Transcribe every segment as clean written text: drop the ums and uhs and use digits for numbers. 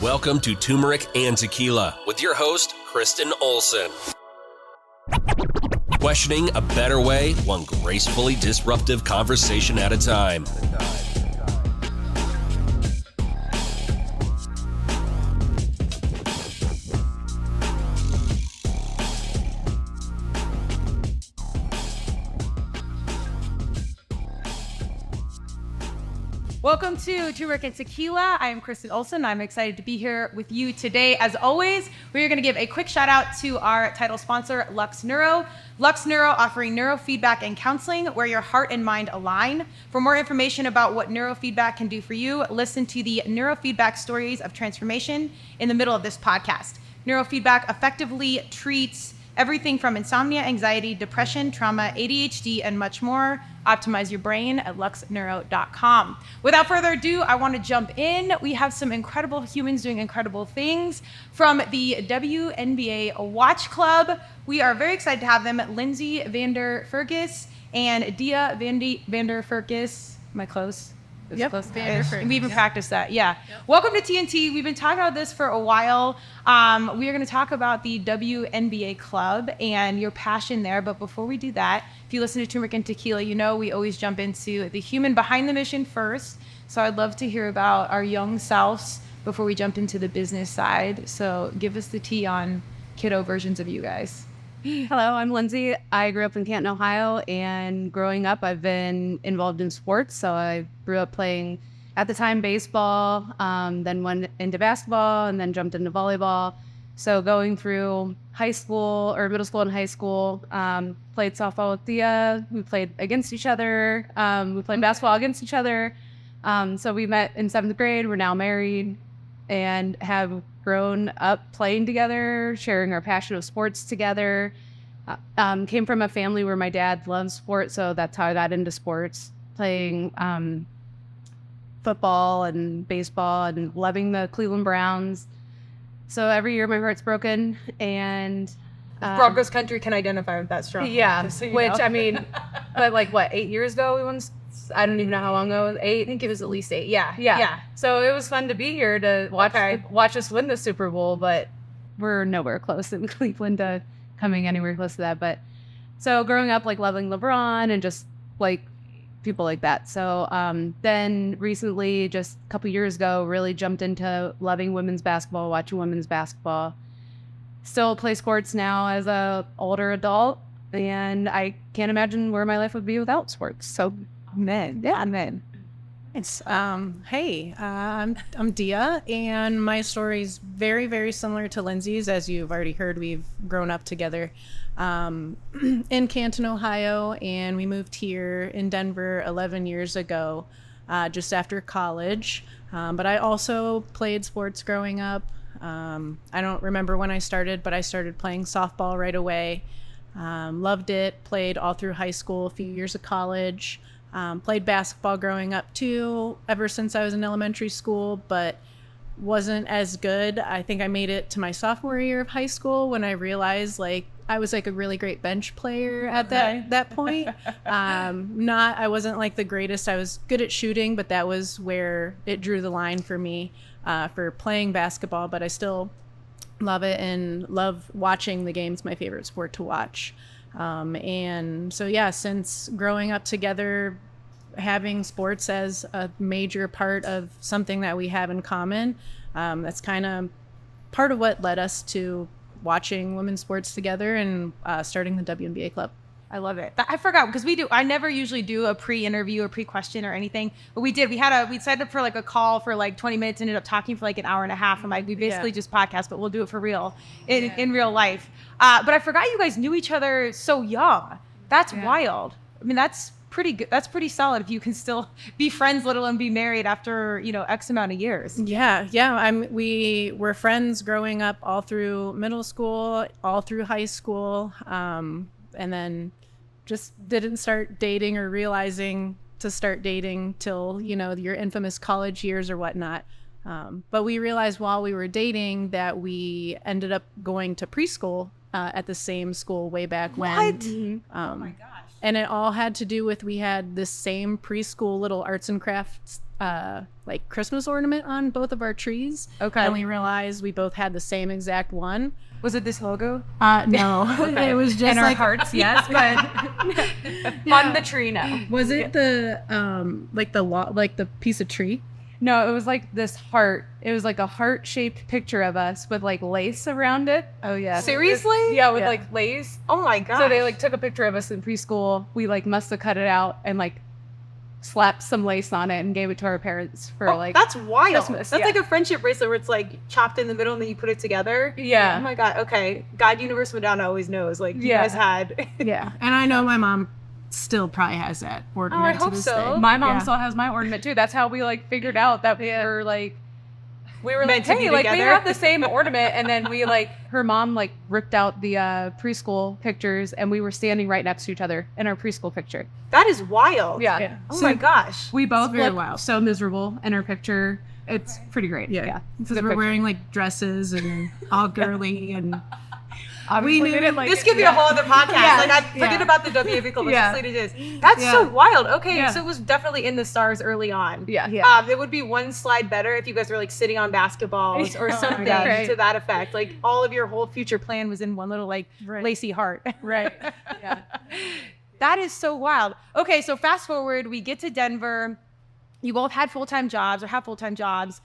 Welcome to Turmeric and Tequila with your host, Kristen Olson. Questioning a better way, one gracefully disruptive conversation at a time. Welcome to Turmeric and Tequila. I am Kristen Olson. I'm excited to be here with you today. As always, we are going to give a quick shout out to our title sponsor, Lux Neuro. Lux Neuro offering neurofeedback and counseling where your heart and mind align. For more information about what neurofeedback can do for you, listen to the Neurofeedback Stories of Transformation in the middle of this podcast. Neurofeedback effectively treats everything from insomnia, anxiety, depression, trauma, ADHD, and much more. Optimize your brain at luxneuro.com. Without further ado, I want to jump in. We have some incredible humans doing incredible things from the WNBA Watch Club. We are very excited to have them, Lindsey Vander-Fertgus and Dia Vander-Fertgus. Am I close? Yep. We even practiced that. Yeah. Yep. Welcome to TNT. We've been talking about this for a while. We are going to talk about the WNBA club and your passion there. But before we do that, if you listen to Turmeric and Tequila, you know we always jump into the human behind the mission first. So I'd love to hear about our young selves before we jump into the business side. So give us the tea on kiddo versions of you guys. Hello, I'm Lindsey. I grew up in Canton, Ohio, and growing up, I've been involved in sports. So I grew up playing, at the time, baseball, then went into basketball, and then jumped into volleyball. So going through high school, or middle school and high school, played softball with Dia. We played against each other. We played basketball against each other. So we met in 7th grade. We're now married and have grown up playing together, sharing our passion of sports together. Came from a family where my dad loves sports, so that's how I got into sports, playing football and baseball and loving the Cleveland Browns. So every year my heart's broken, and Broncos country can identify with that strong. Yeah, I mean, but like what, 8 years ago we won. I don't even know how long ago it was. 8. I think it was at least 8. Yeah. So it was fun to be here to watch us win the Super Bowl, but we're nowhere close in Cleveland to coming anywhere close to that. But so growing up, like loving LeBron and just like people like that. So then recently, just a couple years ago, really jumped into loving women's basketball, watching women's basketball. Still play sports now as a older adult, and I can't imagine where my life would be without sports. So. Amen. It's I'm Dia, and my story is very, very similar to Lindsey's. As you've already heard, we've grown up together in Canton, Ohio, and we moved here in Denver 11 years ago, just after college. But I also played sports growing up. I don't remember when I started, but I started playing softball right away. Loved it. Played all through high school, a few years of college. Played basketball growing up too, ever since I was in elementary school, but wasn't as good. I think I made it to my sophomore year of high school when I realized like I was like a really great bench player at that point. I wasn't like the greatest. I was good at shooting, but that was where it drew the line for me for playing basketball, but I still love it and love watching the games, my favorite sport to watch. And so, yeah, since growing up together, having sports as a major part of something that we have in common, that's kind of part of what led us to watching women's sports together and starting the WNBA club. I love it. I forgot because I never usually do a pre-interview or pre-question or anything, but we did. We set up for like a call for like 20 minutes, ended up talking for like an hour and a half. I'm like, we basically just podcast, but we'll do it for real in real life. But I forgot you guys knew each other so young. That's wild. I mean, that's pretty good. That's pretty solid if you can still be friends, let alone be married after, X amount of years. Yeah. We were friends growing up all through middle school, all through high school. And then just didn't start dating or realizing to start dating till, your infamous college years or whatnot. But we realized while we were dating that we ended up going to preschool at the same school way back when. Oh my gosh. And it all had to do with, we had this same preschool little arts and crafts like Christmas ornament on both of our trees. Okay. And we realized we both had the same exact one. Was it this logo? No. It was just And our like hearts, yes, but on the tree, no. Was it the like the piece of tree? No, it was like this heart. It was like a heart-shaped picture of us with like lace around it. Oh yeah. Seriously? Yeah, with like lace. Oh my god. So they like took a picture of us in preschool. We like must have cut it out and like slapped some lace on it and gave it to our parents for like that's wild. Christmas, That's yeah. like a friendship bracelet where it's like chopped in the middle and then you put it together. Yeah. Oh my god. Okay. God, Universe Madonna always knows. Like you Yeah. guys had. Yeah. And I know my mom still probably has that ornament I to hope this so. day. My mom Yeah. still has my ornament too. That's how we like figured out that we were like Meant like, to be hey, like we together. have the same ornament, and then we like her mom like ripped out the preschool pictures, and we were standing right next to each other in our preschool picture. That is wild. Yeah. Oh my gosh. We both very look wild. so miserable in our picture. It's pretty great. Yeah. It's Because a good we're picture. wearing like dresses and all girly and Obviously, we they didn't like This it. could be a whole other podcast. Yeah. Like I forget Yeah. about the WNBA Club. Yeah. Let's just leave it is. That's Yeah. so wild. Okay, Yeah. so it was definitely in the stars early on. Yeah. It would be one slide better if you guys were like sitting on basketballs or Oh my something God. Right. to that effect. Like all of your whole future plan was in one little like Right. lacy heart. right. Yeah. That is so wild. Okay, so fast forward, we get to Denver. You both had full-time jobs or have full-time jobs,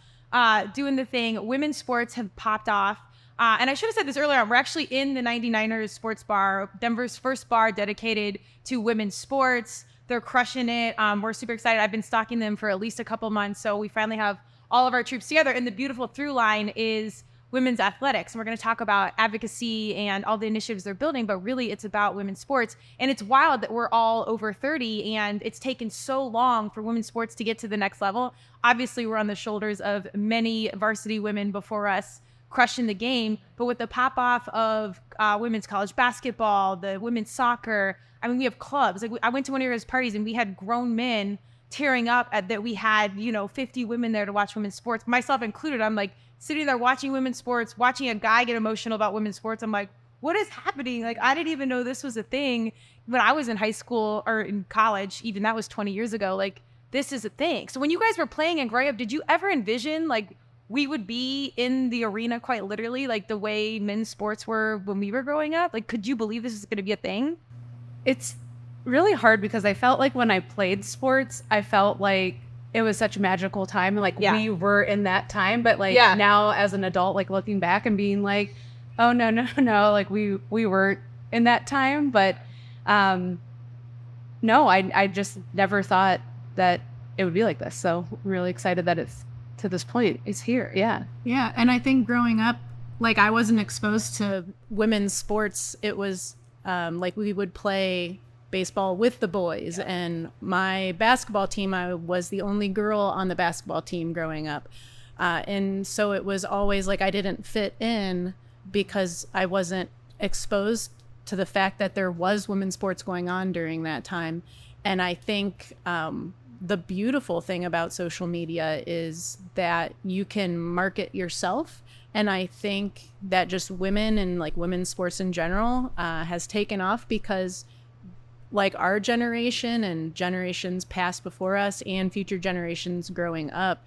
doing the thing. Women's sports have popped off. And I should have said this earlier on. We're actually in the 99ers sports bar, Denver's first bar dedicated to women's sports. They're crushing it. We're super excited. I've been stalking them for at least a couple months. So we finally have all of our troops together. And the beautiful through line is women's athletics. And we're going to talk about advocacy and all the initiatives they're building, but really it's about women's sports. And it's wild that we're all over 30 and it's taken so long for women's sports to get to the next level. Obviously, we're on the shoulders of many varsity women before us crushing the game, but with the pop off of women's college basketball, the women's soccer, I mean, we have clubs. Like I went to one of his parties and we had grown men tearing up at that we had, 50 women there to watch women's sports, myself included. I'm like sitting there watching women's sports, watching a guy get emotional about women's sports. I'm like, what is happening? Like, I didn't even know this was a thing when I was in high school or in college. Even that was 20 years ago. Like, this is a thing. So when you guys were playing and growing up, did you ever envision like we would be in the arena quite literally, like the way men's sports were when we were growing up? Like, could you believe this is going to be a thing? It's really hard because I felt like when I played sports, I felt like it was such a magical time. Like Yeah. we were in that time, but like Yeah. now as an adult, like looking back and being like, oh no, like we weren't in that time. But no, I just never thought that it would be like this. So I'm really excited that it's to this point. It's here. Yeah. Yeah, and I think growing up, like I wasn't exposed to women's sports. It was like we would play baseball with the boys, and my basketball team, I was the only girl on the basketball team growing up. And so it was always like I didn't fit in because I wasn't exposed to the fact that there was women's sports going on during that time. And I think the beautiful thing about social media is that you can market yourself. And I think that just women and like women's sports in general has taken off because like our generation and generations past before us and future generations growing up,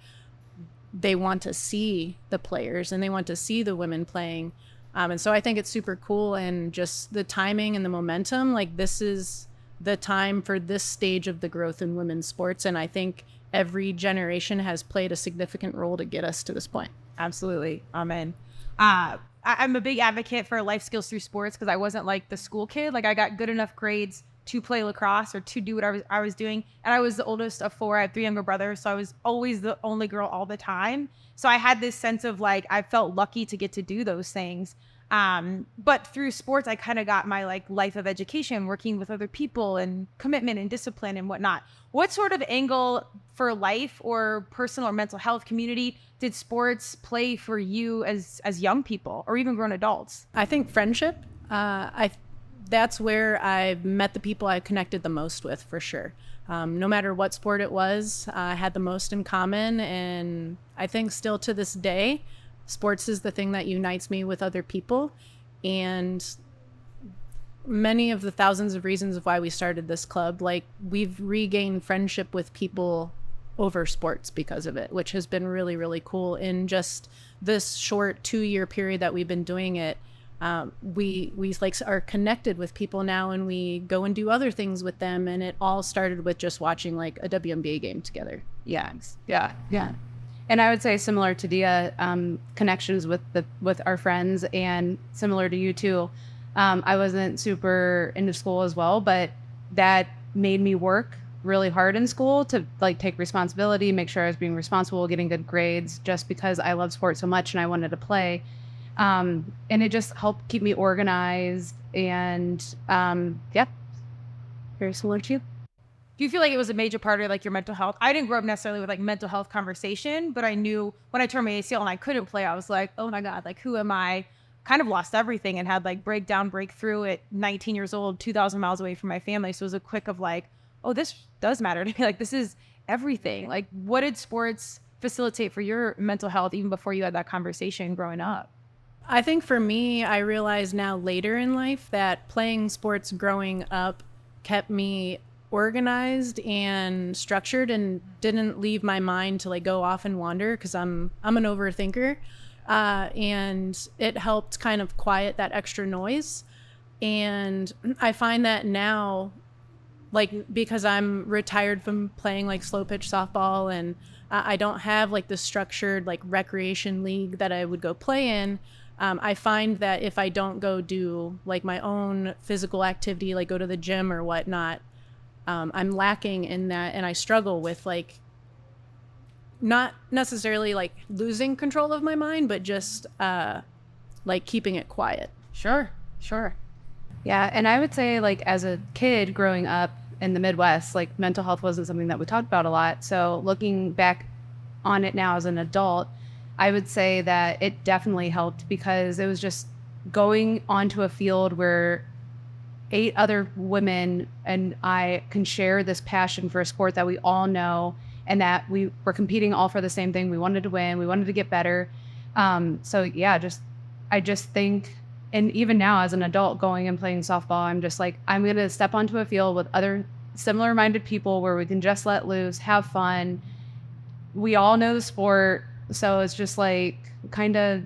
they want to see the players and they want to see the women playing. And so I think it's super cool, and just the timing and the momentum, like this is the time for this stage of the growth in women's sports. And I think every generation has played a significant role to get us to this point. Absolutely. Amen. I'm a big advocate for life skills through sports because I wasn't like the school kid. Like I got good enough grades to play lacrosse or to do what I was doing. And I was the oldest of four. I have three younger brothers. So I was always the only girl all the time. So I had this sense of like, I felt lucky to get to do those things. But through sports, I kind of got my like life of education, working with other people and commitment and discipline and whatnot. What sort of angle for life or personal or mental health community did sports play for you as young people or even grown adults? I think friendship. That's where I've met the people I connected the most with, for sure. No matter what sport it was, I had the most in common. And I think still to this day, sports is the thing that unites me with other people. And many of the thousands of reasons of why we started this club, like we've regained friendship with people over sports because of it, which has been really, really cool. In just this short 2-year period that we've been doing it, we like are connected with people now, and we go and do other things with them. And it all started with just watching like a WNBA game together. Yeah. And I would say similar to Dia, connections with our friends, and similar to you too. I wasn't super into school as well, but that made me work really hard in school to like take responsibility, make sure I was being responsible, getting good grades, just because I love sports so much and I wanted to play. And it just helped keep me organized, and very similar to you. Do you feel like it was a major part of like your mental health? I didn't grow up necessarily with like mental health conversation, but I knew when I tore my ACL and I couldn't play, I was like, oh my God, like who am I? Kind of lost everything and had like breakthrough at 19 years old, 2,000 miles away from my family. So it was a quick of like, oh, this does matter to me. Like this is everything. Like what did sports facilitate for your mental health even before you had that conversation growing up? I think for me, I realize now later in life that playing sports growing up kept me organized and structured and didn't leave my mind to like go off and wander, because I'm an overthinker. And it helped kind of quiet that extra noise. And I find that now, like, because I'm retired from playing like slow pitch softball, and I don't have like the structured like recreation league that I would go play in. I find that if I don't go do like my own physical activity, like go to the gym or whatnot, I'm lacking in that. And I struggle with like, not necessarily like losing control of my mind, but just like keeping it quiet. Sure. Yeah. And I would say like as a kid growing up in the Midwest, like mental health wasn't something that we talked about a lot. So looking back on it now as an adult, I would say that it definitely helped, because it was just going onto a field where 8 other women and I can share this passion for a sport that we all know, and that we were competing all for the same thing. We wanted to win. We wanted to get better. So yeah, I just think, and even now as an adult going and playing softball, I'm just like, I'm going to step onto a field with other similar minded people where we can just let loose, have fun. We all know the sport. So it's just like kind of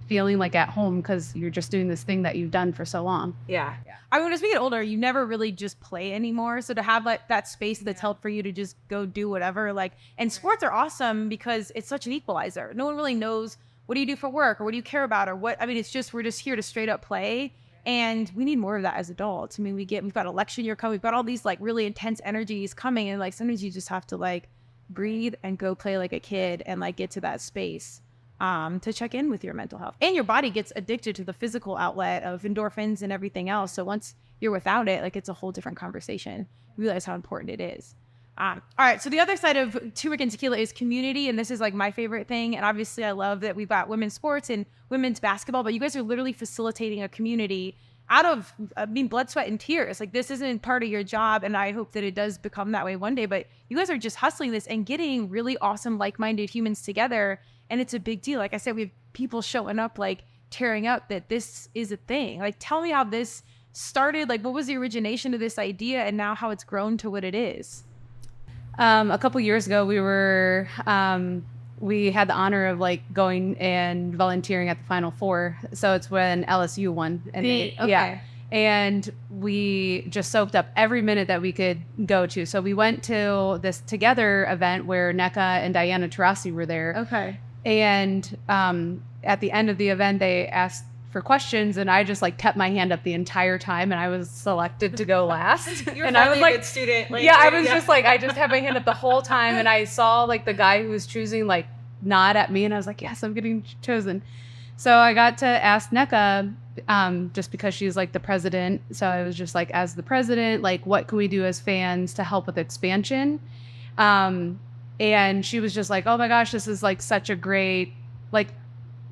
feeling like at home, because you're just doing this thing that you've done for so long. Yeah. I mean, as we get older, you never really just play anymore. So to have like that space that's held for you to just go do whatever, like, and sports are awesome because it's such an equalizer. No one really knows what do you do for work or what do you care about or what. I mean, it's just, we're just here to straight up play. And we need more of that as adults. I mean, we've got election year coming. We've got all these like really intense energies coming. And like, sometimes you just have to like breathe and go play like a kid and like get to that space to check in with your mental health. And your body gets addicted to the physical outlet of endorphins and everything else. So once you're without it, like it's a whole different conversation. You realize how important it is. All right. So the other side of Turmeric and Tequila is community. And this is like my favorite thing. And obviously I love that we've got women's sports and women's basketball, but you guys are literally facilitating a community out of, blood, sweat, and tears. Like this isn't part of your job. And I hope that it does become that way one day, but you guys are just hustling this and getting really awesome, like-minded humans together. And it's a big deal. Like I said, we have people showing up, like tearing up that this is a thing. Like, tell me how this started. Like, what was the origination of this idea and now how it's grown to what it is? A couple years ago, we had the honor of like going and volunteering at the Final Four. So it's when LSU won. And yeah. And we just soaked up every minute that we could go to. So we went to this Together event where Neca and Diana Taurasi were there. Okay. And at the end of the event, they asked for questions, and I just like kept my hand up the entire time, and I was selected to go last. You're and I was like, a good student. Like, yeah, I was just like, I just had my hand up the whole time, and I saw like the guy who was choosing like nod at me, and I was like, yes, I'm getting chosen. So I got to ask Neca, just because she's like the president. So I was just like, as the president, like what can we do as fans to help with expansion? And she was just like, oh my gosh, this is like such a great, like,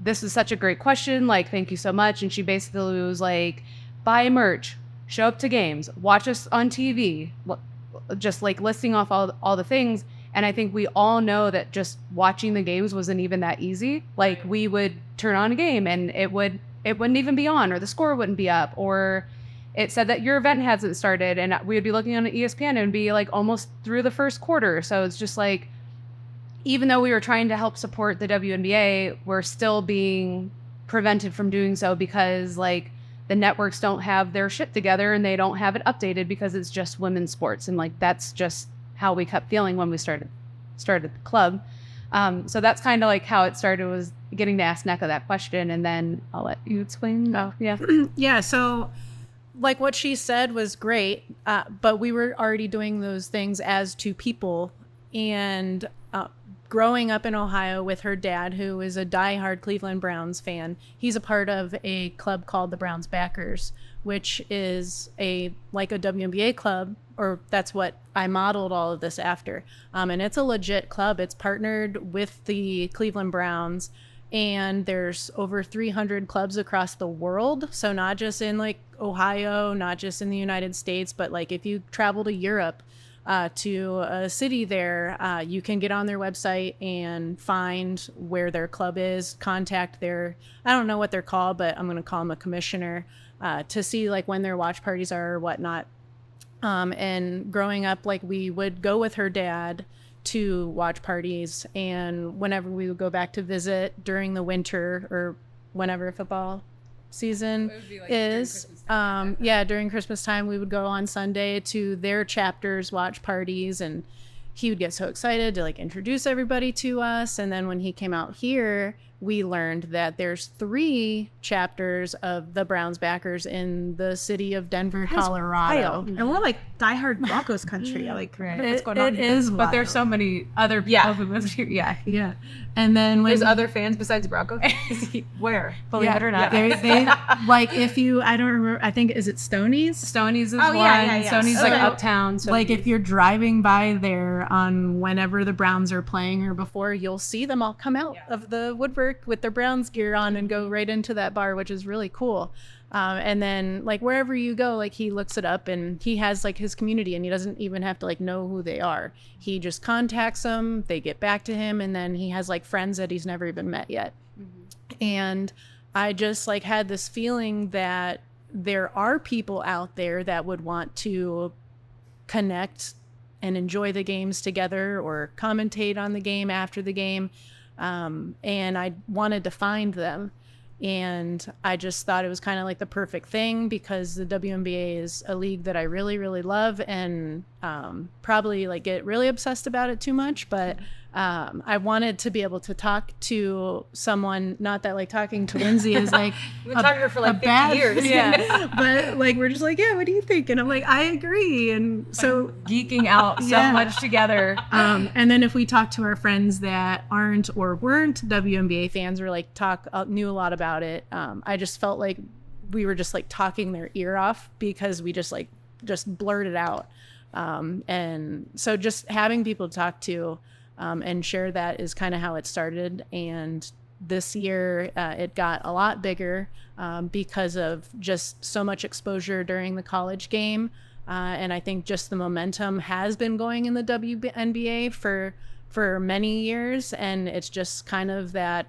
this is such a great question. Like, thank you so much. And she basically was like, buy merch, show up to games, watch us on TV, just like listing off all the things. And I think we all know that just watching the games wasn't even that easy. Like we would turn on a game and it wouldn't even be on, or the score wouldn't be up, or it said that your event hasn't started, and we would be looking on ESPN and it'd be like almost through the first quarter. So it's just like, even though we were trying to help support the WNBA, we're still being prevented from doing so because like the networks don't have their shit together and they don't have it updated because it's just women's sports. And like, that's just how we kept feeling when we started the club. So that's kind of like how it started, was getting to ask Neca that question. And then I'll let you explain. Oh, yeah. Yeah. So like what she said was great. But we were already doing those things as two people, and growing up in Ohio with her dad, who is a diehard Cleveland Browns fan. He's a part of a club called the Browns Backers, which is like a WNBA club, or that's what I modeled all of this after. And it's a legit club. It's partnered with the Cleveland Browns, and there's over 300 clubs across the world. So not just in like Ohio, not just in the United States, but like if you travel to Europe, to a city there, you can get on their website and find where their club is, contact their, I don't know what they're called, but I'm going to call them a commissioner, to see like when their watch parties are or whatnot. And growing up, like we would go with her dad to watch parties, and whenever we would go back to visit during the winter or whenever football season is, during Christmas time, we would go on Sunday to their chapters watch parties, and he would get so excited to like introduce everybody to us. And then when he came out here, we learned that there's 3 chapters of the Browns Backers in the city of Denver, Colorado. And we're like diehard Broncos country. Like, what's going on It here? is But wild. there's so many other people who live here. Yeah. Yeah. And then when There's other fans besides Broncos. Where? Believe it or not. they like, if you, I don't remember, I think, is it Stoney's? Stoney's is Oh, one. yeah. Stoney's like Okay. uptown. So Like if you're driving by there on whenever the Browns are playing or before, you'll see them all come out of the woodwork with their Browns gear on and go right into that bar, which is really cool. And then like wherever you go, like he looks it up and he has like his community, and he doesn't even have to like know who they are. He just contacts them, they get back to him, and then he has like friends that he's never even met yet. And I just like had this feeling that there are people out there that would want to connect and enjoy the games together or commentate on the game after the game. And I wanted to find them. And I just thought it was kind of like the perfect thing, because the WNBA is a league that I really, really love, and probably like get really obsessed about it too much. But I wanted to be able to talk to someone, not that like talking to Lindsey is like We've been talking to her for like 50 years. Yeah. But like we're just like, yeah, what do you think? And I'm like, I agree. And so geeking out so much together. and then if we talk to our friends that aren't or weren't WNBA fans, or like knew a lot about it, I just felt like we were just like talking their ear off, because we just blurted out. And so just having people to talk to and share that is kind of how it started. And this year it got a lot bigger because of just so much exposure during the college game. And I think just the momentum has been going in the WNBA for many years. And it's just kind of that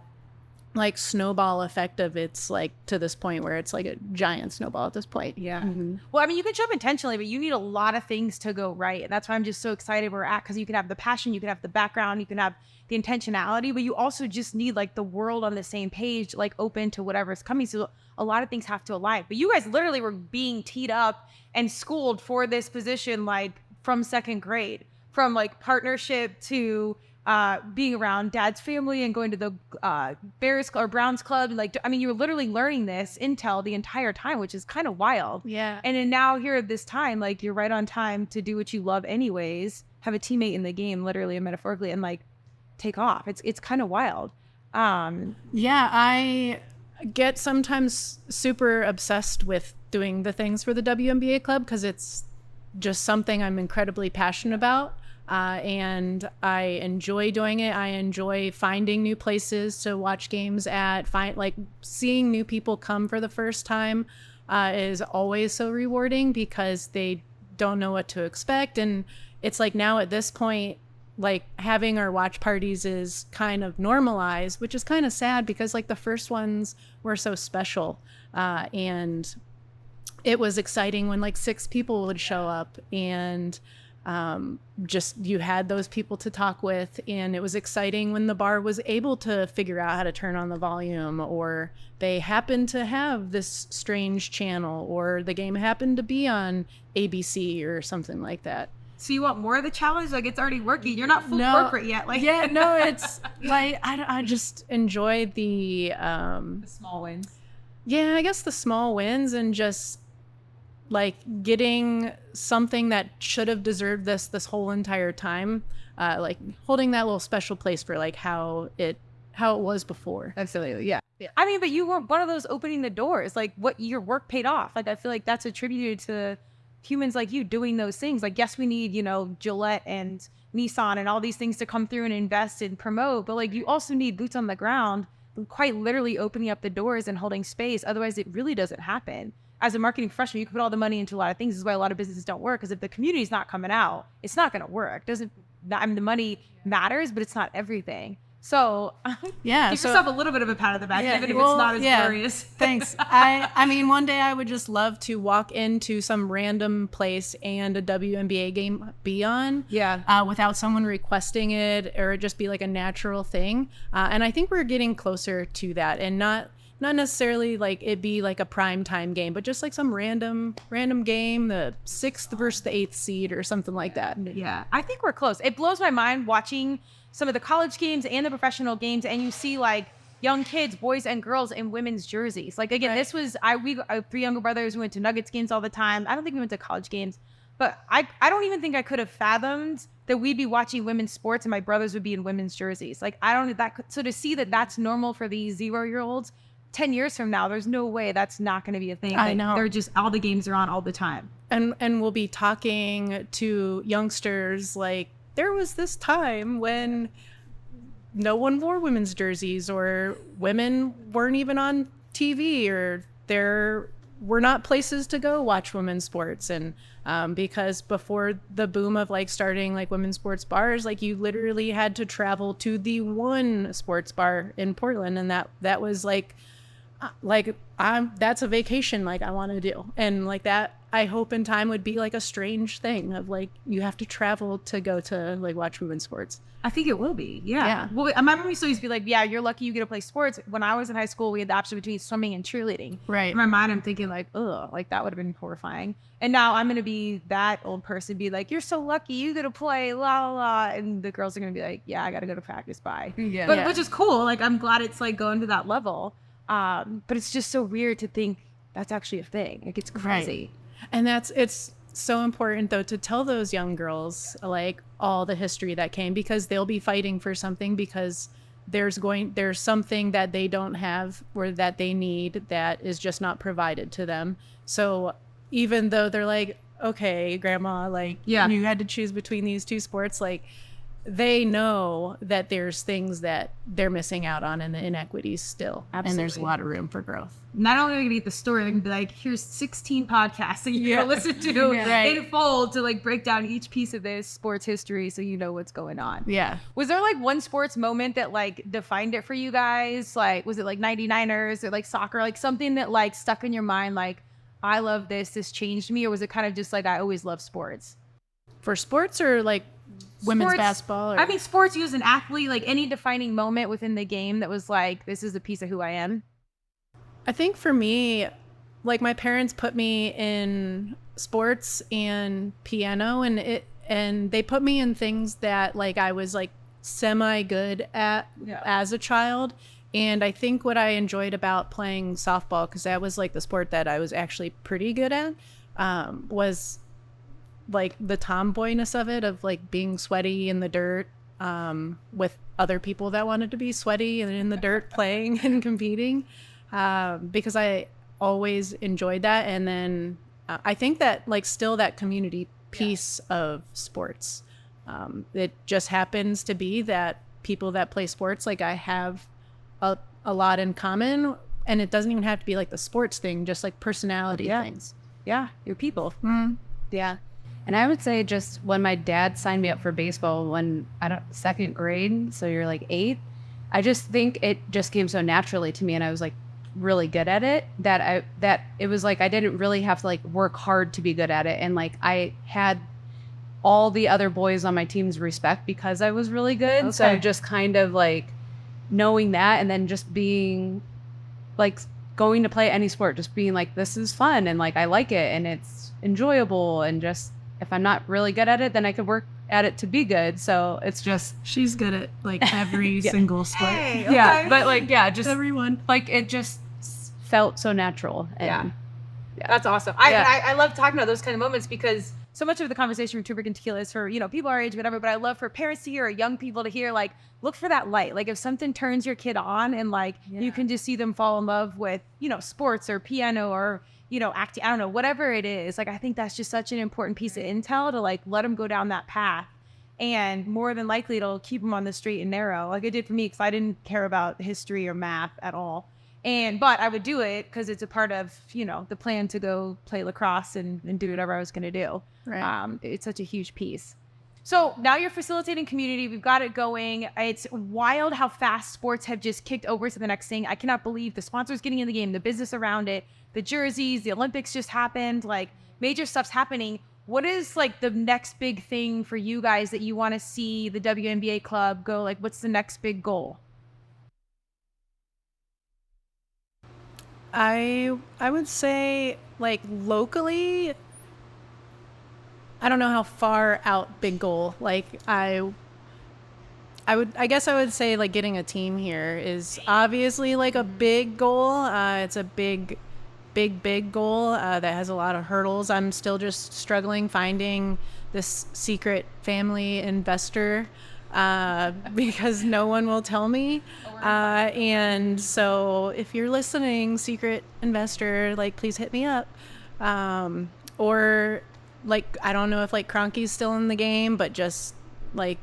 like snowball effect of, it's like to this point where it's like a giant snowball at this point. Yeah. Mm-hmm. Well, I mean, you can show up intentionally, but you need a lot of things to go right. And that's why I'm just so excited we're at, because you can have the passion, you can have the background, you can have the intentionality, but you also just need like the world on the same page, like open to whatever's coming. So a lot of things have to align. But you guys literally were being teed up and schooled for this position, like from second grade, from like partnership to being around dad's family and going to the Bears or Browns club. Like, I mean, you were literally learning this intel the entire time, which is kind of wild. Yeah. And then now here at this time, like you're right on time to do what you love anyways, have a teammate in the game, literally and metaphorically, and like take off. It's kind of wild. Yeah, I get sometimes super obsessed with doing the things for the WNBA club, because it's just something I'm incredibly passionate about. And I enjoy doing it. I enjoy finding new places to watch games at. Like seeing new people come for the first time is always so rewarding, because they don't know what to expect. And it's like now at this point, like having our watch parties is kind of normalized, which is kind of sad, because like the first ones were so special. And it was exciting when like 6 people would show up, and just you had those people to talk with. And it was exciting when the bar was able to figure out how to turn on the volume, or they happened to have this strange channel, or the game happened to be on ABC or something like that. So you want more of the challenge? Like, it's already working. You're not full corporate yet. Like, yeah, no, it's like I just enjoy the small wins. Yeah, I guess the small wins, and just like getting something that should have deserved this whole entire time, like holding that little special place for like how it was before. Absolutely, yeah. I mean, but you were one of those opening the doors, like what your work paid off. Like, I feel like that's attributed to humans like you doing those things. Like, yes, we need, Gillette and Nissan and all these things to come through and invest and promote, but like you also need boots on the ground, quite literally opening up the doors and holding space. Otherwise, it really doesn't happen. As a marketing professional, you can put all the money into a lot of things. This is why a lot of businesses don't work, because if the community's not coming out, it's not going to work. The money matters, but it's not everything. So yeah, give yourself a little bit of a pat on the back, even if it's not as glorious. Thanks. I mean, one day I would just love to walk into some random place and a WNBA game be on, without someone requesting it, or just be like a natural thing. And I think we're getting closer to that, and not necessarily like it be like a prime time game, but just like some random game, the 6th versus the 8th seed or something like that. Yeah, I think we're close. It blows my mind watching some of the college games and the professional games, and you see like young kids, boys and girls, in women's jerseys. Like, again, this was we 3 younger brothers. We went to Nuggets games all the time. I don't think we went to college games, but I don't even think I could have fathomed that we'd be watching women's sports and my brothers would be in women's jerseys. Like, I don't that. So to see that that's normal for these 0-year-olds, 10 years from now, there's no way that's not going to be a thing. I know. They're just, all the games are on all the time. And we'll be talking to youngsters like, there was this time when no one wore women's jerseys, or women weren't even on TV, or there were not places to go watch women's sports. And because before the boom of like starting like women's sports bars, like you literally had to travel to the one sports bar in Portland, and that was like that's a vacation like I want to do. And like that, I hope in time would be like a strange thing of like you have to travel to go to like watch women's sports. I think it will be. Yeah. Well, I remember we used to be like, yeah, you're lucky you get to play sports. When I was in high school, we had the option between swimming and cheerleading. Right. In my mind, I'm thinking like, ugh, like that would have been horrifying. And now I'm going to be that old person, be like, you're so lucky you get to play, la, la, la. And the girls are going to be like, yeah, I got to go to practice, bye. But which is cool. Like, I'm glad it's like going to that level. But it's just so weird to think that's actually a thing. Like, it's crazy. Right. And it's so important though to tell those young girls like all the history that came, because they'll be fighting for something, because there's something that they don't have or that they need that is just not provided to them. So even though they're like, okay, grandma, like you had to choose between these 2 sports, like they know that there's things that they're missing out on and the inequities still. Absolutely. And there's a lot of room for growth. Not only are they going to get the story, they're going to be like, here's 16 podcasts that you can listen to in full to like break down each piece of this sports history so you know what's going on. Yeah. Was there like one sports moment that like defined it for you guys? Like, was it like 99ers or like soccer? Like something that like stuck in your mind, like, I love this changed me? Or was it kind of just like, I always love sports? For sports or like women's basketball? Or? I mean, sports, you as an athlete, like any defining moment within the game that was like, this is a piece of who I am? I think for me, like my parents put me in sports and piano, and they put me in things that like I was like semi good at as a child. And I think what I enjoyed about playing softball, because that was like the sport that I was actually pretty good at, was like the tomboyness of it, of like being sweaty in the dirt with other people that wanted to be sweaty and in the dirt playing and competing, because I always enjoyed that. And then I think that like still that community piece of sports, it just happens to be that people that play sports, like I have a lot in common, and it doesn't even have to be like the sports thing, just like personality things. Yeah, you're people. Yeah. And I would say just when my dad signed me up for baseball when 2nd grade, so you're like 8, I just think it just came so naturally to me. And I was like really good at it, that it was like I didn't really have to like work hard to be good at it. And like I had all the other boys on my team's respect because I was really good. Okay. So just kind of like knowing that, and then just being like going to play any sport, just being like, this is fun and like I like it and it's enjoyable, and just if I'm not really good at it, then I could work at it to be good. So it's just She's good at like every single sport. Hey, okay. yeah, but like just Everyone. like it just felt so natural. And That's awesome. I love talking about those kind of moments because so much of the conversation with Turmeric and Tequila is for, people our age, whatever, but I love for parents to hear or young people to hear, like, look for that light. Like if something turns your kid on and like you can just see them fall in love with, sports or piano or, acting, I don't know, whatever it is. Like, I think that's just such an important piece of intel to like, let them go down that path. And more than likely it'll keep them on the straight and narrow. Like it did for me, because I didn't care about history or math at all. But I would do it because it's a part of, the plan to go play lacrosse and do whatever I was going to do. Right. It's such a huge piece. So now you're facilitating community. We've got it going. It's wild how fast sports have just kicked over to the next thing. I cannot believe the sponsors getting in the game, the business around it, the jerseys, the Olympics just happened, like major stuff's happening. What is like the next big thing for you guys that you want to see the WNBA club go? Like, what's the next big goal? I would say like locally, I don't know how far out big goal. Like I guess I would say like getting a team here is obviously like a big goal. It's a big goal that has a lot of hurdles. I'm still just struggling finding this secret family investor because no one will tell me. And so if you're listening, secret investor, like please hit me up. Or like, I don't know if like Kroenke's still in the game, but just like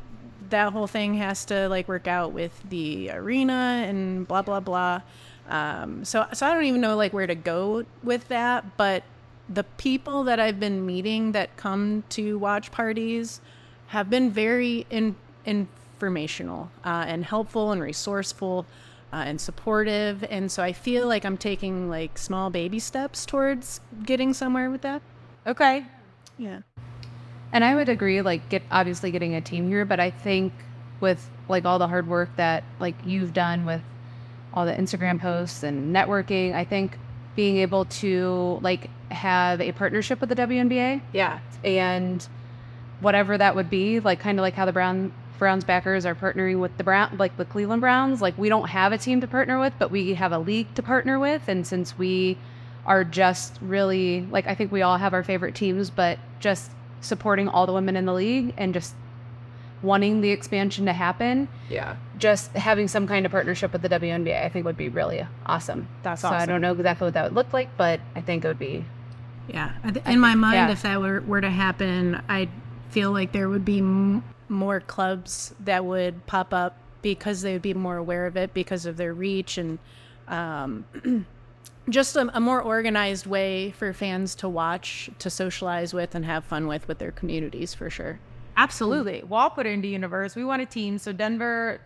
that whole thing has to like work out with the arena and blah, blah, blah. So I don't even know like where to go with that, but the people that I've been meeting that come to watch parties have been very informational and helpful and resourceful and supportive. And so I feel like I'm taking like small baby steps towards getting somewhere with that. Okay. Yeah. And I would agree, like obviously getting a team here, but I think with like all the hard work that like you've done with all the Instagram posts and networking, I think being able to like have a partnership with the WNBA. Yeah. And whatever that would be, like kind of like how the Browns backers are partnering with the Cleveland Browns. Like we don't have a team to partner with, but we have a league to partner with. And since we are just really like, I think we all have our favorite teams, but just supporting all the women in the league and just wanting the expansion to happen. Yeah. Just having some kind of partnership with the WNBA, I think would be really awesome. That's so awesome. I don't know exactly what that would look like, but I think it would be. Yeah. In my mind, if that were to happen, I feel like there would be more clubs that would pop up because they would be more aware of it because of their reach and just a more organized way for fans to watch, to socialize with, and have fun with their communities for sure. Absolutely. Well, I'll put it into universe. We want a team. So Denver,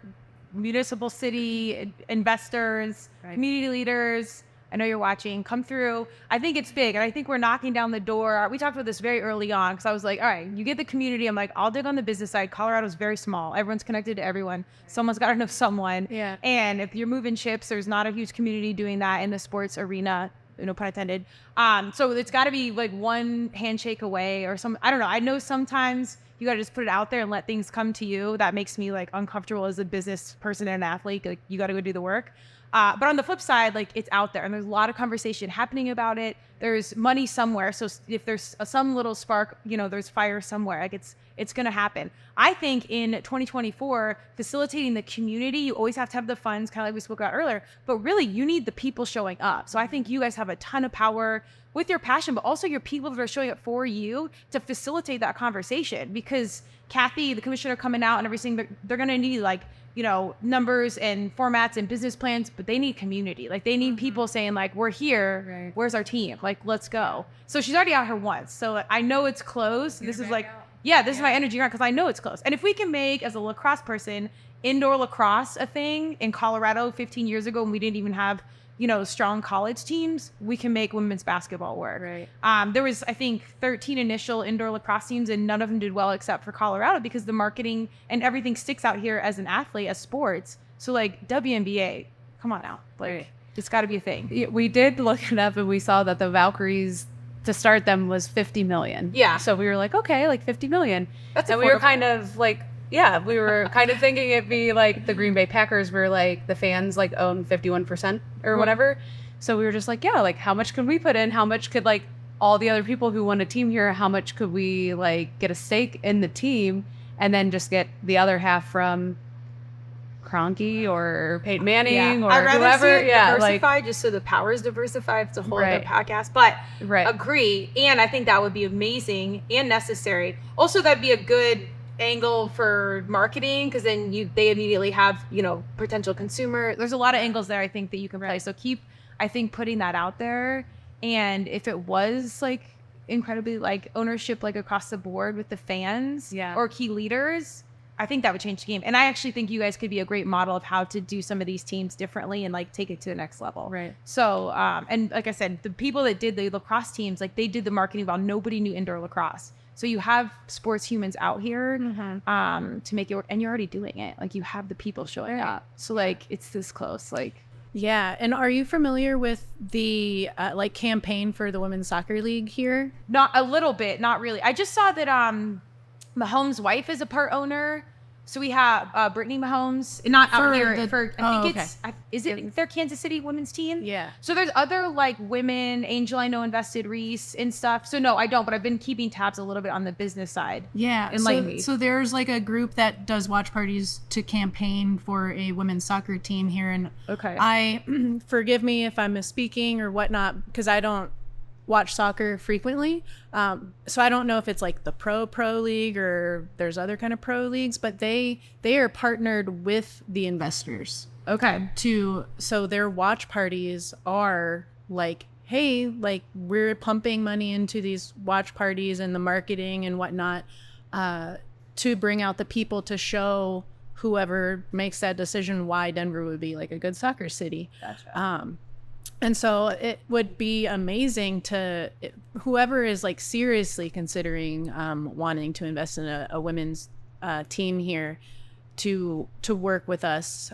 municipal city, investors, community leaders, I know you're watching, come through. I think it's big. And I think we're knocking down the door. We talked about this very early on because I was like, all right, you get the community. I'm like, I'll dig on the business side. Colorado's very small. Everyone's connected to everyone. Someone's got to know someone. Yeah. And if you're moving chips, there's not a huge community doing that in the sports arena. No pun intended. So it's got to be like one handshake away or some, I don't know. I know sometimes you got to just put it out there and let things come to you. That makes me like uncomfortable as a business person and an athlete. Like you got to go do the work. But on the flip side, like it's out there and there's a lot of conversation happening about it. There's money somewhere. So if there's some little spark, there's fire somewhere. Like it's going to happen. I think in 2024, facilitating the community, you always have to have the funds, kind of like we spoke about earlier, but really you need the people showing up. So I think you guys have a ton of power with your passion, but also your people that are showing up for you to facilitate that conversation, because Kathy, the commissioner coming out and everything, they're going to need like, numbers and formats and business plans, but they need community. Like they need people saying like, we're here. Right. Where's our team? Like, let's go. So she's already out here once. So I know it's close. This is like, this is my energy because I know it's close. And if we can make, as a lacrosse person, indoor lacrosse a thing in Colorado 15 years ago when we didn't even have strong college teams, we can make women's basketball work. Right. There was, I think, 13 initial indoor lacrosse teams, and none of them did well except for Colorado, because the marketing and everything sticks out here as an athlete, as sports. So like WNBA, come on now, like Right. it's got to be a thing. Yeah, we did look it up, and we saw that the Valkyries to start them was 50 million. Yeah. So we were like, okay, like 50 million. That's and we were affordable. kind of like, we were kind of thinking it'd be like the Green Bay Packers, where like the fans like own 51% or whatever. So we were just like, like how much could we put in? How much could like all the other people who want a team here, how much could we like get a stake in the team, and then just get the other half from Kroenke or Peyton Manning or I'd rather whoever. see it diversified, just so the power is diversified. It's a whole other podcast, but agree. And I think that would be amazing and necessary. Also, that'd be a good angle for marketing, because then they immediately have potential consumer. There's a lot of angles there, I think, that you can play. So keep, I think, putting that out there. And if it was like incredibly like ownership like across the board with the fans or key leaders, I think that would change the game. And I actually think you guys could be a great model of how to do some of these teams differently and like take it to the next level. Right. So, and like I said, the people that did the lacrosse teams, like they did the marketing while nobody knew indoor lacrosse. So you have sports humans out here to make it work, and you're already doing it. Like you have the people showing up. So like it's this close. Like Yeah. And are you familiar with the like campaign for the Women's Soccer League here? Not a little bit, not really. I just saw that Mahomes' wife is a part owner. So we have Brittany Mahomes, not out here I think is it their Kansas City women's team? Yeah. So there's other like women, Angel I know invested, Reese and stuff. So no, I don't, but I've been keeping tabs a little bit on the business side. Yeah. So there's like a group that does watch parties to campaign for a women's soccer team here. And I forgive me if I'm misspeaking or whatnot, because I don't watch soccer frequently. So I don't know if it's like the pro league or there's other kind of pro leagues, but they are partnered with the investors. So their watch parties are like, hey, like we're pumping money into these watch parties and the marketing and whatnot, to bring out the people to show whoever makes that decision why Denver would be like a good soccer city. And so it would be amazing whoever is like seriously considering wanting to invest in a women's team here to work with us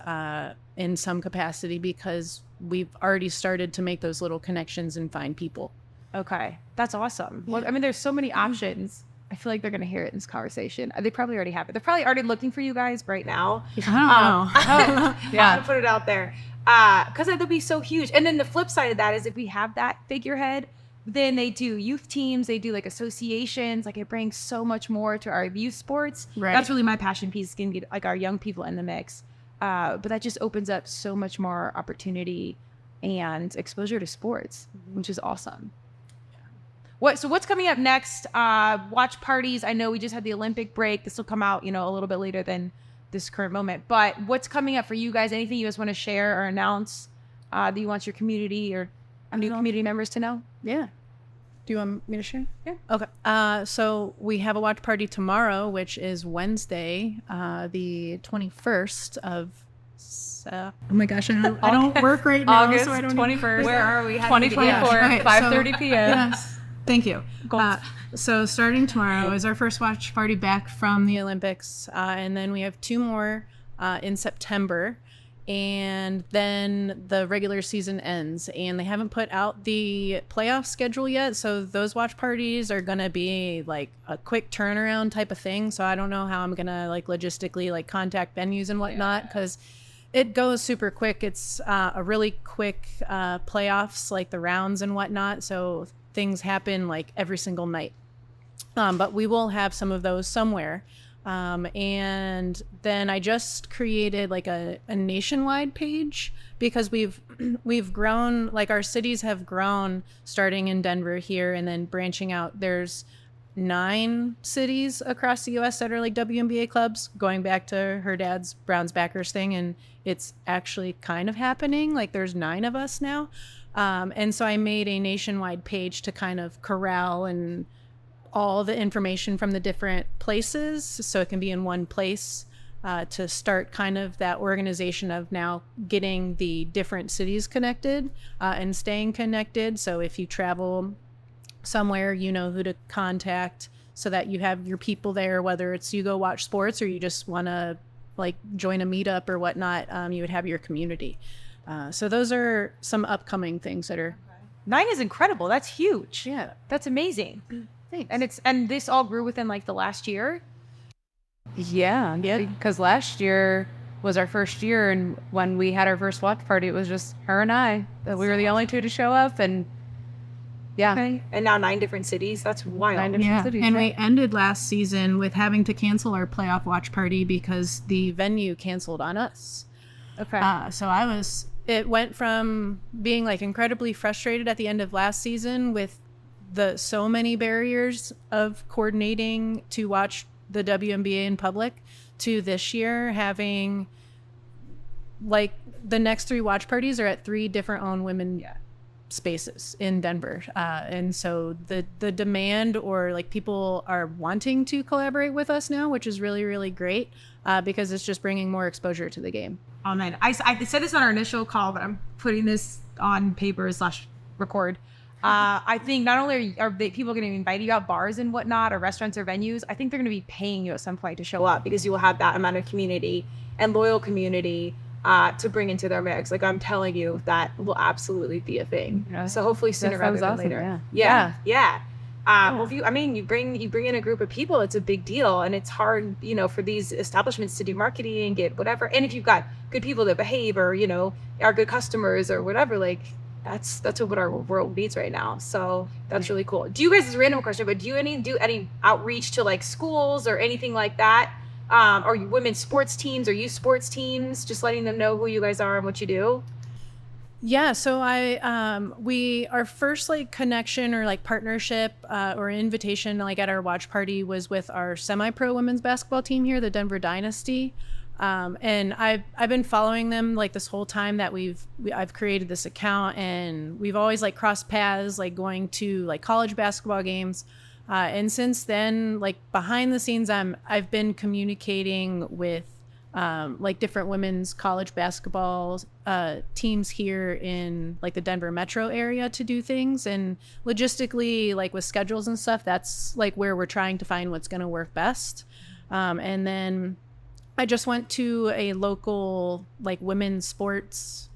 in some capacity, because we've already started to make those little connections and find people. Okay, that's awesome. Well, I mean, there's so many options. I feel like they're going to hear it in this conversation. They probably already have it. They're probably already looking for you guys right now. I don't know. I'm gonna put it out there. Because that'll be so huge. And then the flip side of that is if we have that figurehead, then they do youth teams, they do like associations, like it brings so much more to our youth sports. Right. That's really my passion piece, can get like our young people in the mix. But that just opens up so much more opportunity and exposure to sports, which is awesome. So what's coming up next? Watch parties. I know we just had the Olympic break. This will come out, a little bit later than this current moment, but what's coming up for you guys? Anything you guys want to share or announce that you want your community or new community members to know? Yeah. Do you want me to share? Yeah. Okay. So we have a watch party tomorrow, which is Wednesday, the 21st of oh my gosh, I don't work right now. August so I don't 21st. Where are we? 2024, 5:30 p.m. Yes. Thank you. So starting tomorrow is our first watch party back from the Olympics, and then we have 2 more in September, and then the regular season ends, and they haven't put out the playoff schedule yet, so those watch parties are gonna be like a quick turnaround type of thing. So I don't know how I'm gonna like logistically like contact venues and whatnot, because it goes super quick. It's a really quick playoffs, like the rounds and whatnot, so things happen like every single night. But we will have some of those somewhere. And then I just created like a nationwide page, because we've grown, like our cities have grown, starting in Denver here and then branching out. There's 9 cities across the US that are like WNBA clubs, going back to her dad's Browns backers thing, and it's actually kind of happening. Like there's 9 of us now. And so I made a nationwide page to kind of corral and all the information from the different places, so it can be in one place. to start kind of that organization of now getting the different cities connected and staying connected. So if you travel somewhere, you know who to contact so that you have your people there, whether it's you go watch sports or you just want to like join a meetup or whatnot, you would have your community. So those are some upcoming things that are. 9 is incredible. That's huge. Yeah. That's amazing. Thanks. And this all grew within like the last year. Yeah, because last year was our first year, and when we had our first watch party, it was just her and I. We were the only two to show up, and yeah. Okay. And now 9 different cities. That's wild. 9 different cities. And we ended last season with having to cancel our playoff watch party because The venue canceled on us. Okay. It went from being like incredibly frustrated at the end of last season with so many barriers of coordinating to watch the WNBA in public to this year having like the next 3 watch parties are at 3 different owned women spaces in Denver. And so the demand or like people are wanting to collaborate with us now, which is really, really great because it's just bringing more exposure to the game. Oh man, I said this on our initial call, but I'm putting this on paper / record. I think not only are people going to invite you out bars and whatnot, or restaurants or venues, I think they're going to be paying you at some point to show up Because you will have that amount of community and loyal community to bring into their mix. Like I'm telling you, that will absolutely be a thing. So hopefully sooner rather than later. Yeah. Well, if you bring in a group of people, it's a big deal, and it's hard, for these establishments to do marketing and get whatever. And if you've got good people that behave or are good customers or whatever, like that's what our world needs right now. So that's really cool. Do you guys, this is a random question, but do you do any outreach to like schools or anything like that? Or women's sports teams or youth sports teams, just letting them know who you guys are and what you do? Yeah, so our first like connection or like partnership or invitation like at our watch party was with our semi-pro women's basketball team here, the Denver Dynasty. And I've been following them like this whole time that I've created this account, and we've always like crossed paths, like going to like college basketball games. And since then, like behind the scenes, I've been communicating with like different women's college basketball teams here in like the Denver metro area to do things, and logistically like with schedules and stuff, that's like where we're trying to find what's going to work best. And then I just went to a local like women's sports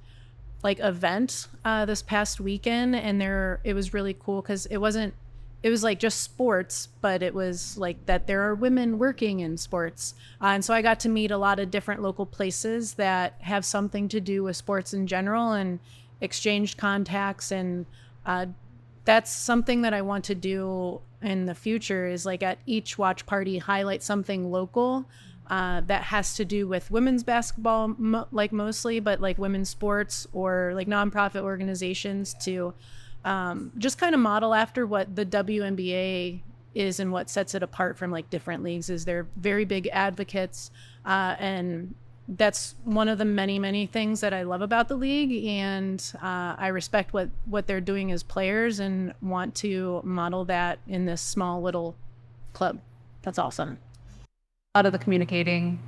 like event this past weekend, and it was really cool because it was like just sports, but it was like that there are women working in sports. And so I got to meet a lot of different local places that have something to do with sports in general and exchanged contacts. And that's something that I want to do in the future, is like at each watch party, highlight something local that has to do with women's basketball, like mostly, but like women's sports or like nonprofit organizations to just kind of model after what the WNBA is and what sets it apart from like different leagues is they're very big advocates. And that's one of the many, many things that I love about the league. And I respect what they're doing as players and want to model that in this small little club. That's awesome. A lot of the communicating,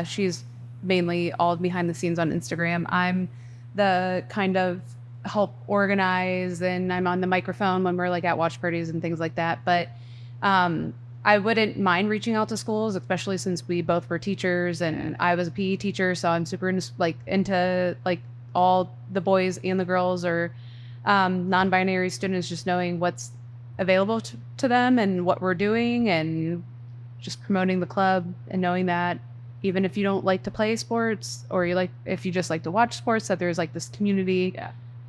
she's mainly all behind the scenes on Instagram. I'm the kind of help organize, and I'm on the microphone when we're like at watch parties and things like that. But I wouldn't mind reaching out to schools, especially since we both were teachers and I was a PE teacher. So I'm super into like all the boys and the girls or non-binary students, just knowing what's available to them and what we're doing, and just promoting the club and knowing that even if you don't like to play sports, or if you just like to watch sports, that there's like this community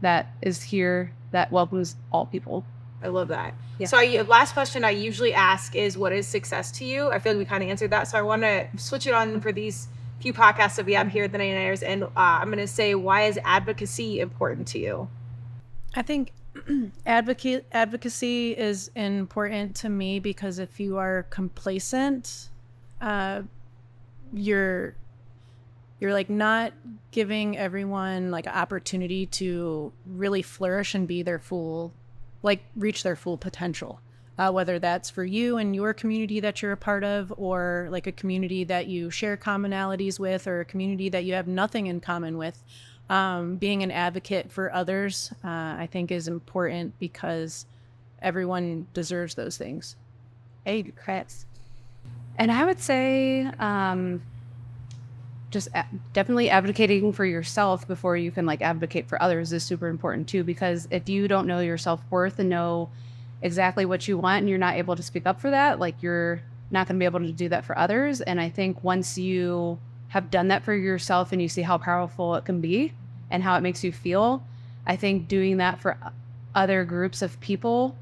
that is here that welcomes all people. I love that. Yeah. So last question I usually ask is, what is success to you? I feel like we kind of answered that. So I want to switch it on for these few podcasts that we have here at the 99ers. And I'm going to say, why is advocacy important to you? I think advocacy is important to me because if you are complacent, you're like not giving everyone like an opportunity to really flourish and be reach their full potential. whether that's for you and your community that you're a part of, or like a community that you share commonalities with, or a community that you have nothing in common with. Being an advocate for others, I think, is important because everyone deserves those things. Hey, Chris. And I would say just definitely advocating for yourself before you can like advocate for others is super important too, because if you don't know your self-worth and know exactly what you want and you're not able to speak up for that, like you're not going to be able to do that for others. And I think once you have done that for yourself and you see how powerful it can be and how it makes you feel, I think doing that for other groups of people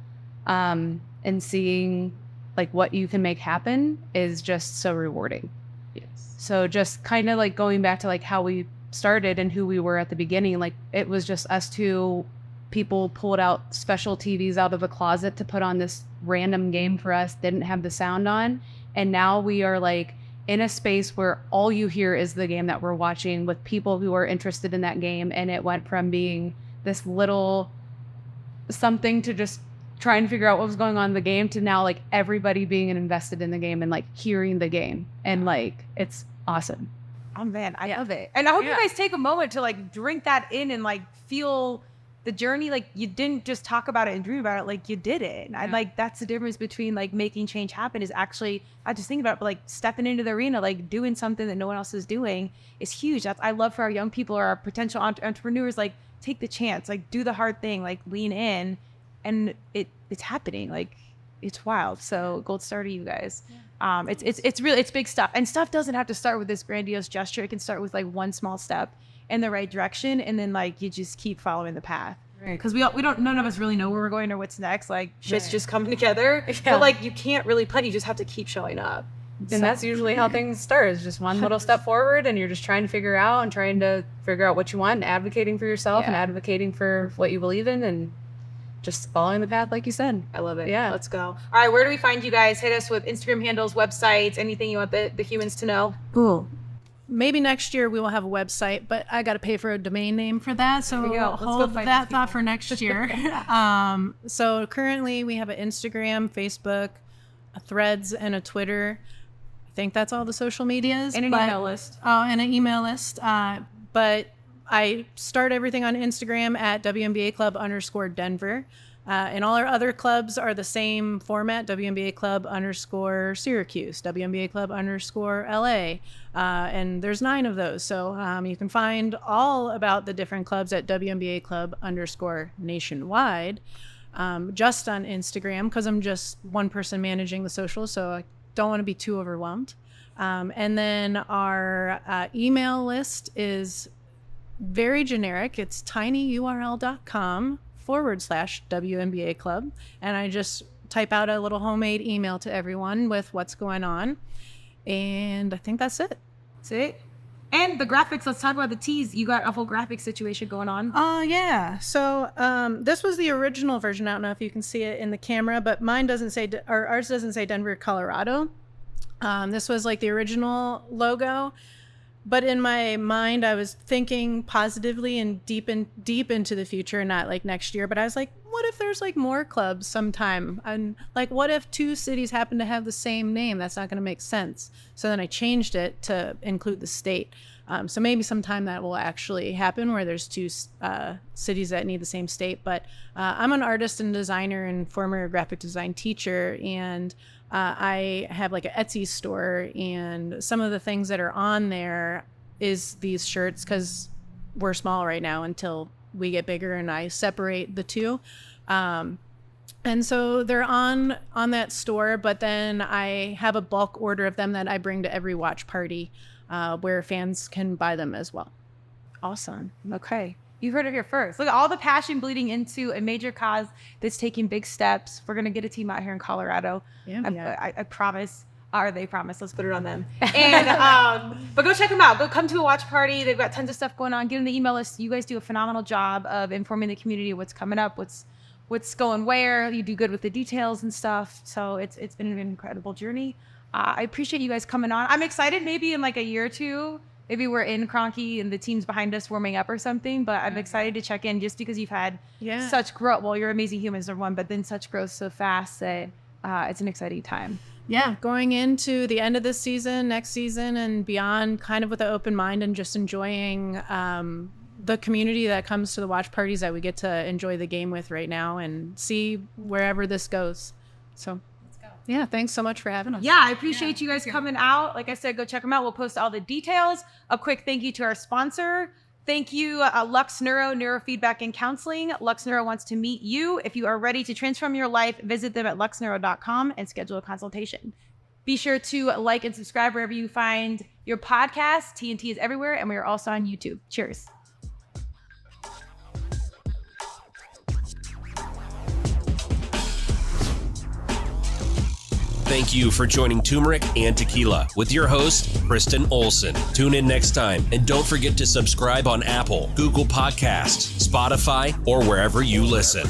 and seeing like what you can make happen is just so rewarding. Yes. So just kind of like going back to like how we started and who we were at the beginning, like it was just us two people pulled out special TVs out of a closet to put on this random game for us, didn't have the sound on. And now we are like in a space where all you hear is the game that we're watching with people who are interested in that game. And it went from being this little something to just trying to figure out what was going on in the game to now like everybody being invested in the game and like hearing the game. And like, it's awesome. Oh man, I love it. And I hope you guys take a moment to like drink that in and like feel the journey. Like you didn't just talk about it and dream about it, like you did it. And I like, that's the difference between like making change happen is actually not just thinking about it, but like stepping into the arena, like doing something that no one else is doing is huge. That's, I love for our young people or our potential entrepreneurs, like take the chance, like do the hard thing, like lean in. And it's happening, like it's wild. So gold star to you guys. It's really, it's big stuff, and stuff doesn't have to start with this grandiose gesture. It can start with like one small step in the right direction, and then like you just keep following the path. Right? Because we don't, none of us really know where we're going or what's next. Like shit's just coming together. But like you can't really plan. You just have to keep showing up. And that's usually how things start. Is just one little step forward, and you're just trying to figure out what you want, and advocating for yourself and advocating for what you believe in, and just following the path, like you said. I love it. Yeah. Let's go. All right. Where do we find you guys? Hit us with Instagram handles, websites, anything you want the humans to know. Cool. Maybe next year we will have a website, but I got to pay for a domain name for that. So hold that thought for next year. So currently we have an Instagram, Facebook, a Threads, and a Twitter. I think that's all the social medias. And an email list. Oh, and an email list. But I start everything on Instagram at WNBA Club _Denver. And all our other clubs are the same format, WNBA Club _ Syracuse, WNBA Club _ LA. And there's 9 of those. So you can find all about the different clubs at WNBA Club _ nationwide, just on Instagram, because I'm just one person managing the socials. So I don't want to be too overwhelmed. And then our email list is very generic. It's tinyurl.com /WNBA Club. And I just type out a little homemade email to everyone with what's going on. And I think that's it. That's it. And the graphics, let's talk about the tees. You got a whole graphic situation going on. Yeah. So this was the original version. I don't know if you can see it in the camera, but mine doesn't say, or ours doesn't say Denver, Colorado. This was like the original logo. But in my mind, I was thinking positively and deep into the future, not like next year. But I was like, what if there's like more clubs sometime? And like, what if 2 cities happen to have the same name? That's not going to make sense. So then I changed it to include the state. So maybe sometime that will actually happen where there's 2 cities that need the same state. But I'm an artist and designer and former graphic design teacher. And I have like an Etsy store, and some of the things that are on there is these shirts, because we're small right now until we get bigger and I separate the 2. And so they're on that store, but then I have a bulk order of them that I bring to every watch party where fans can buy them as well. Awesome. Okay. You heard it here first. Look at all the passion bleeding into a major cause that's taking big steps. We're going to get a team out here in Colorado. I promise. Or they promise. Let's put it on them. And but go check them out. Go come to a watch party. They've got tons of stuff going on. Get in the email list. You guys do a phenomenal job of informing the community what's coming up, what's going where. You do good with the details and stuff. So it's been an incredible journey. I appreciate you guys coming on. I'm excited. Maybe in like a year or 2. Maybe we're in Cronky and the team's behind us warming up or something, but I'm excited to check in just because you've had such growth. Well, you're amazing humans, number one, but then such growth so fast that it's an exciting time. Yeah, going into the end of this season, next season, and beyond, kind of with an open mind and just enjoying the community that comes to the watch parties that we get to enjoy the game with right now and see wherever this goes. So, yeah, thanks so much for having us. Yeah, I appreciate you guys coming out. Like I said, go check them out. We'll post all the details. A quick thank you to our sponsor. Thank you, Lux Neuro, Neurofeedback and Counseling. Lux Neuro wants to meet you. If you are ready to transform your life, visit them at luxneuro.com and schedule a consultation. Be sure to like and subscribe wherever you find your podcast. TNT is everywhere, and we are also on YouTube. Cheers. Thank you for joining Turmeric and Tequila with your host, Kristen Olson. Tune in next time, and don't forget to subscribe on Apple, Google Podcasts, Spotify, or wherever you listen.